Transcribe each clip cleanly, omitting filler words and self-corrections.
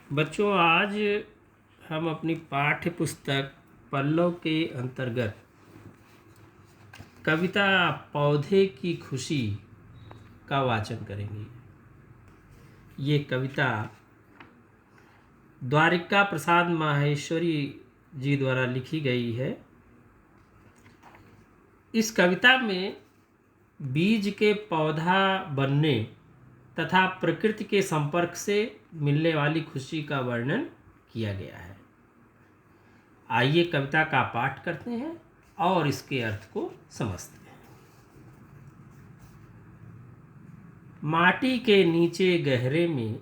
बच्चों, आज हम अपनी पाठ्य पुस्तक पल्लव के अंतर्गत कविता पौधे की खुशी का वाचन करेंगे। ये कविता द्वारिका प्रसाद माहेश्वरी जी द्वारा लिखी गई है। इस कविता में बीज के पौधा बनने तथा प्रकृति के संपर्क से मिलने वाली खुशी का वर्णन किया गया है। आइए कविता का पाठ करते हैं और इसके अर्थ को समझते हैं। माटी के नीचे गहरे में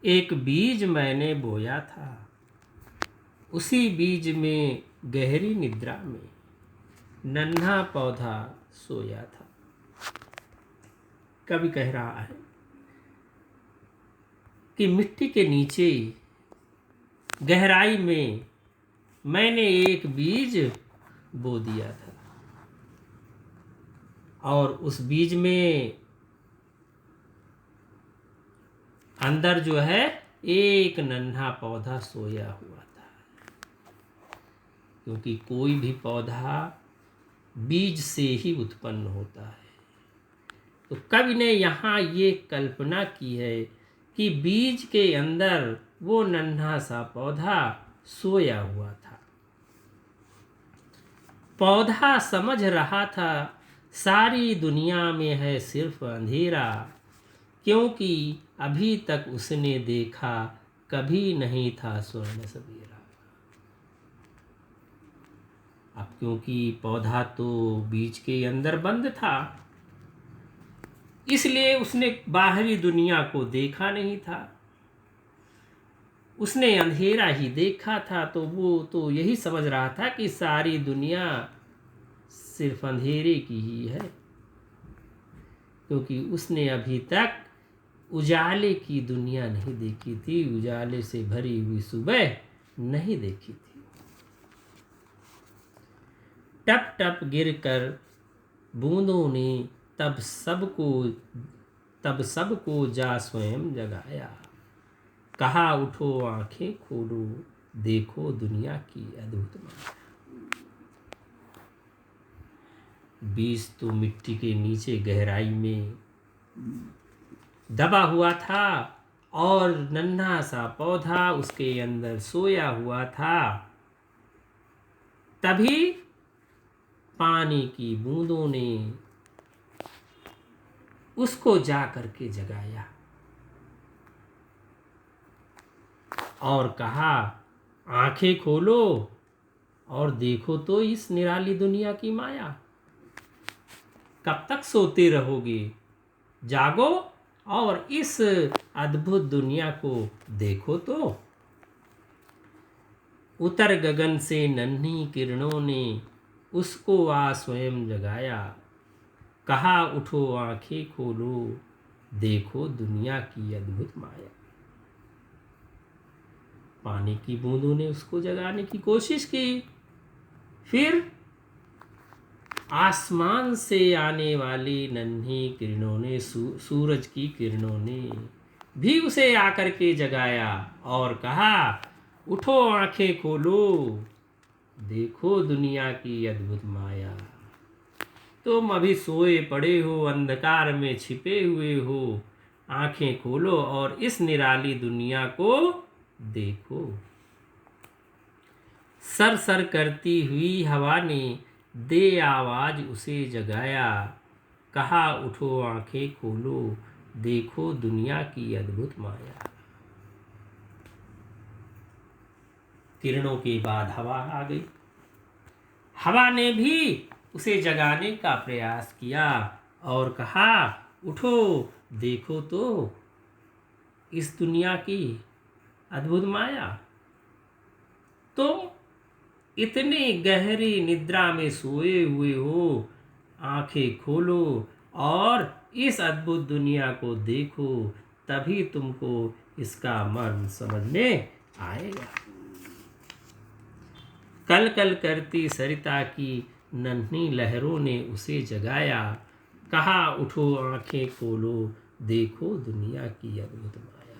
एक बीज मैंने बोया था, उसी बीज में गहरी निद्रा में नन्हा पौधा सोया था। कवि कह रहा है कि मिट्टी के नीचे गहराई में मैंने एक बीज बो दिया था और उस बीज में अंदर जो है एक नन्हा पौधा सोया हुआ था। क्योंकि कोई भी पौधा बीज से ही उत्पन्न होता है। तो कवि ने यहाँ ये कल्पना की है कि बीज के अंदर वो नन्हा सा पौधा सोया हुआ था। पौधा समझ रहा था सारी दुनिया में है सिर्फ अंधेरा, क्योंकि अभी तक उसने देखा कभी नहीं था स्वर्ण सवेरा। अब क्योंकि पौधा तो बीज के अंदर बंद था, इसलिए उसने बाहरी दुनिया को देखा नहीं था। उसने अंधेरा ही देखा था। तो वो तो यही समझ रहा था कि सारी दुनिया सिर्फ अंधेरे की ही है, क्योंकि उसने अभी तक उजाले की दुनिया नहीं देखी थी, उजाले से भरी हुई सुबह नहीं देखी थी। टप टप गिरकर बूंदों ने तब सबको जा स्वयं जगाया। कहा उठो आंखें खोलो, देखो दुनिया की अद्भुत माया। बीज तो मिट्टी के नीचे गहराई में दबा हुआ था और नन्हा सा पौधा उसके अंदर सोया हुआ था। तभी पानी की बूंदों ने उसको जा करके जगाया और कहा आंखें खोलो और देखो तो इस निराली दुनिया की माया। कब तक सोते रहोगे? जागो और इस अद्भुत दुनिया को देखो तो। उतर गगन से नन्ही किरणों ने उसको आ स्वयं जगाया। कहा उठो आंखें खोलो, देखो दुनिया की अद्भुत माया। पानी की बूंदों ने उसको जगाने की कोशिश की। फिर आसमान से आने वाली नन्ही किरणों ने, सूरज की किरणों ने भी उसे आकर के जगाया और कहा उठो आंखें खोलो, देखो दुनिया की अद्भुत माया। तुम अभी सोए पड़े हो, अंधकार में छिपे हुए हो, आंखें खोलो और इस निराली दुनिया को देखो। सर सर करती हुई हवा ने दे आवाज उसे जगाया। कहा उठो आंखें खोलो, देखो दुनिया की अद्भुत माया। किरणों के बाद हवा आ गई। हवा ने भी उसे जगाने का प्रयास किया और कहा उठो, देखो तो इस दुनिया की अद्भुत माया। तुम इतनी गहरी निद्रा में सोए हुए हो, आंखें खोलो और इस अद्भुत दुनिया को देखो, तभी तुमको इसका मर्म समझ में आएगा। कल कल करती सरिता की नन्ही लहरों ने उसे जगाया। कहा उठो आंखें खोलो, देखो दुनिया की अद्भुत माया।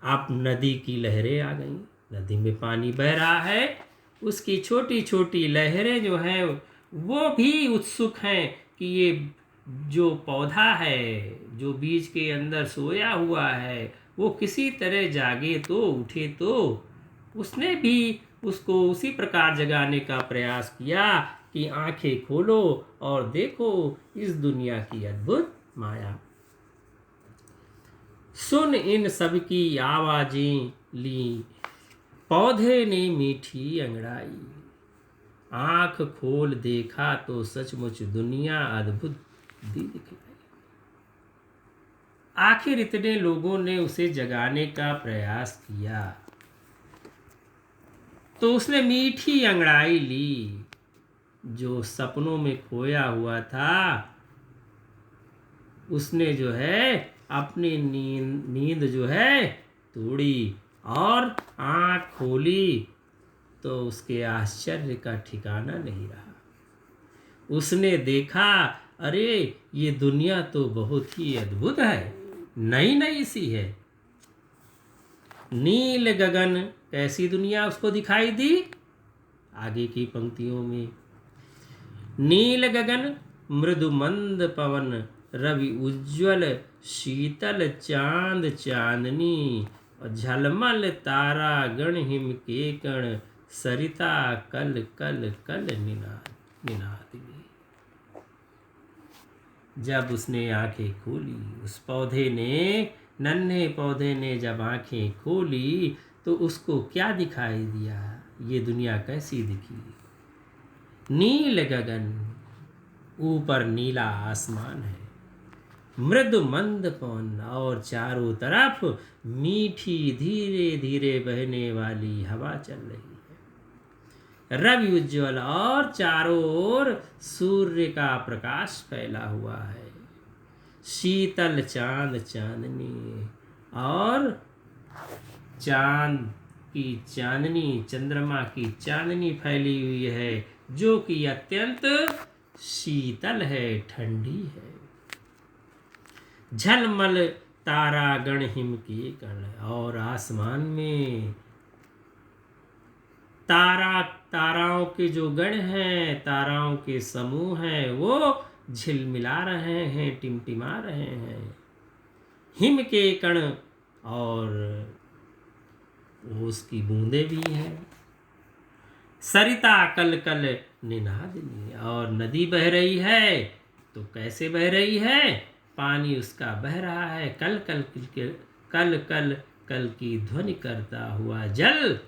अब नदी की लहरें आ गईं। नदी में पानी बह रहा है, उसकी छोटी छोटी लहरें जो हैं वो भी उत्सुक हैं कि ये जो पौधा है, जो बीज के अंदर सोया हुआ है, वो किसी तरह जागे तो, उठे तो। उसने भी उसको उसी प्रकार जगाने का प्रयास किया कि आंखें खोलो और देखो इस दुनिया की अद्भुत माया। सुन इन सब की आवाजें ली, पौधे ने मीठी अंगड़ाई। आंख खोल देखा तो सचमुच दुनिया अद्भुत दी दिखलाई। आखिर इतने लोगों ने उसे जगाने का प्रयास किया तो उसने मीठी अंगड़ाई ली। जो सपनों में खोया हुआ था उसने जो है अपनी नींद जो है तोड़ी और आँख खोली तो उसके आश्चर्य का ठिकाना नहीं रहा। उसने देखा, अरे ये दुनिया तो बहुत ही अद्भुत है, नई नई सी है। नील गगन, कैसी दुनिया उसको दिखाई दी? आगे की पंक्तियों में, नील गगन, मृदु मंद पवन, रवि उज्ज्वल शीतल चांद चांदनी, और झलमल तारा गण हिम के कण, सरिता कल कल कल निनादिनी। जब उसने आंखें खोली, उस पौधे ने, नन्हे पौधे ने जब आंखें खोली तो उसको क्या दिखाई दिया? ये दुनिया कैसी दिखी? नील गगन, ऊपर नीला आसमान है, मृदु मंद पवन और चारों तरफ मीठी धीरे धीरे बहने वाली हवा चल रही है। रवि उज्ज्वल और चारों ओर सूर्य का प्रकाश फैला हुआ है। शीतल चांद चांदनी, और चांद की चांदनी, चंद्रमा की चांदनी फैली हुई है जो कि अत्यंत शीतल है, ठंडी है। झलमल तारा गण हिम के कण, और आसमान में ताराओं के जो गण हैं, ताराओं के समूह हैं, वो झिलमिला रहे हैं, टिमटिमा रहे हैं। हिम के कण, और उसकी बूंदे भी हैं। सरिता कल कल निनादिनी, और नदी बह रही है तो कैसे बह रही है? पानी उसका बह रहा है, कल कल कल कल कल की ध्वनि करता हुआ जल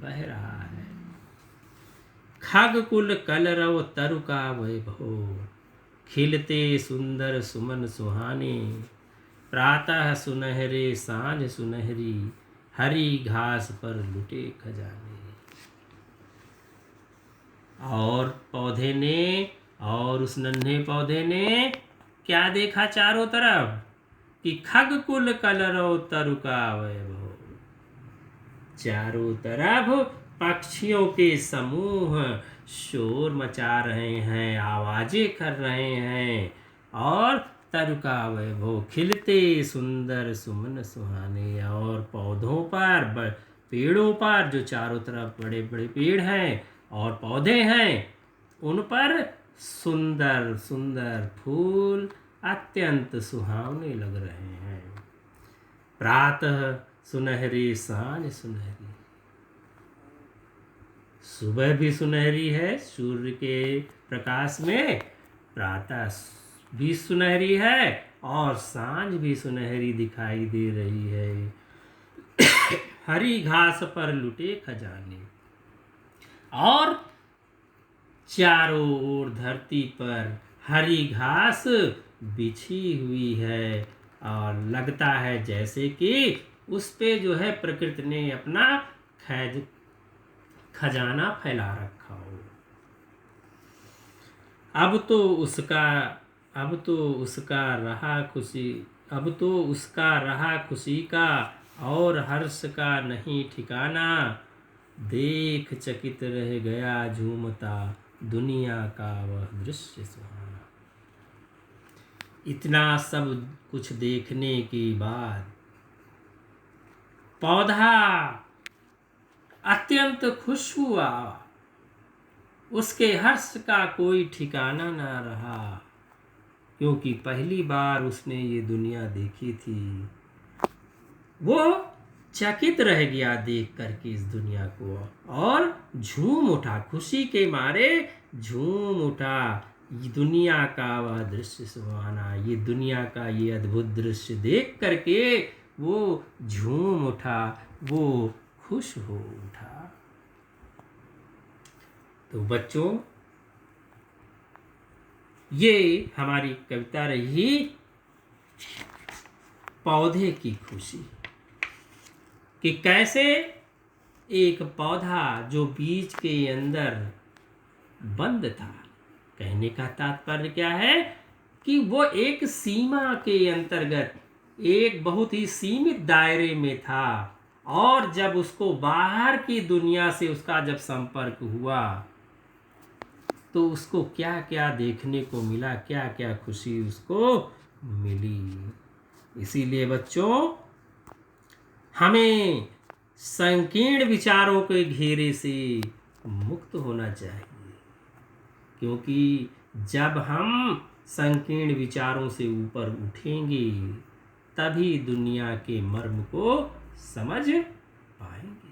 बह रहा है। खगकुल कलरव तरुका वैभव, खिलते सुंदर सुमन सुहाने, प्रातः सुनहरे सांझ सुनहरी, हरी घास पर लुटे खजाने। और पौधे ने, और उस नन्हे पौधे ने क्या देखा चारों तरफ? कि खगकुल कलरव तरुका वैभव, चारों तरफ पक्षियों के समूह शोर मचा रहे हैं, आवाजें कर रहे हैं, और तरुका वैभव, खिलते सुंदर सुमन सुहाने। और पौधों पर, पेड़ों पर, जो चारों तरफ बड़े बड़े पेड़ हैं और पौधे हैं, उन पर सुंदर सुंदर फूल अत्यंत सुहावने लग रहे हैं। प्रातः सुनहरी सांझ सुनहरी, सुबह भी सुनहरी है सूर्य के प्रकाश में, प्रातः भी सुनहरी है और सांझ भी सुनहरी दिखाई दे रही है। हरी घास पर लुटे खजाने, और चारों ओर धरती पर हरी घास बिछी हुई है, और लगता है जैसे कि उस पे जो है प्रकृति ने अपना खजाना फैला रखा हो। अब तो उसका रहा खुशी का और हर्ष का नहीं ठिकाना, देख चकित रह गया झूमता दुनिया का वह दृश्य सुहाना। इतना सब कुछ देखने के बाद पौधा अत्यंत खुश हुआ, उसके हर्ष का कोई ठिकाना ना रहा, क्योंकि पहली बार उसने ये दुनिया देखी थी। वो चकित रह गया देख करके इस दुनिया को, और झूम उठा, खुशी के मारे झूम उठा। ये दुनिया का वह दृश्य सुहाना, ये दुनिया का ये अद्भुत दृश्य देख करके वो झूम उठा, वो खुश हो उठा। तो बच्चों, ये हमारी कविता रही पौधे की खुशी, कि कैसे एक पौधा जो बीज के अंदर बंद था, कहने का तात्पर्य क्या है कि वो एक सीमा के अंतर्गत एक बहुत ही सीमित दायरे में था, और जब उसको बाहर की दुनिया से उसका जब संपर्क हुआ तो उसको क्या क्या देखने को मिला, क्या क्या खुशी उसको मिली। इसीलिए बच्चों, हमें संकीर्ण विचारों के घेरे से मुक्त होना चाहिए, क्योंकि जब हम संकीर्ण विचारों से ऊपर उठेंगे तभी दुनिया के मर्म को समझ पाएंगे।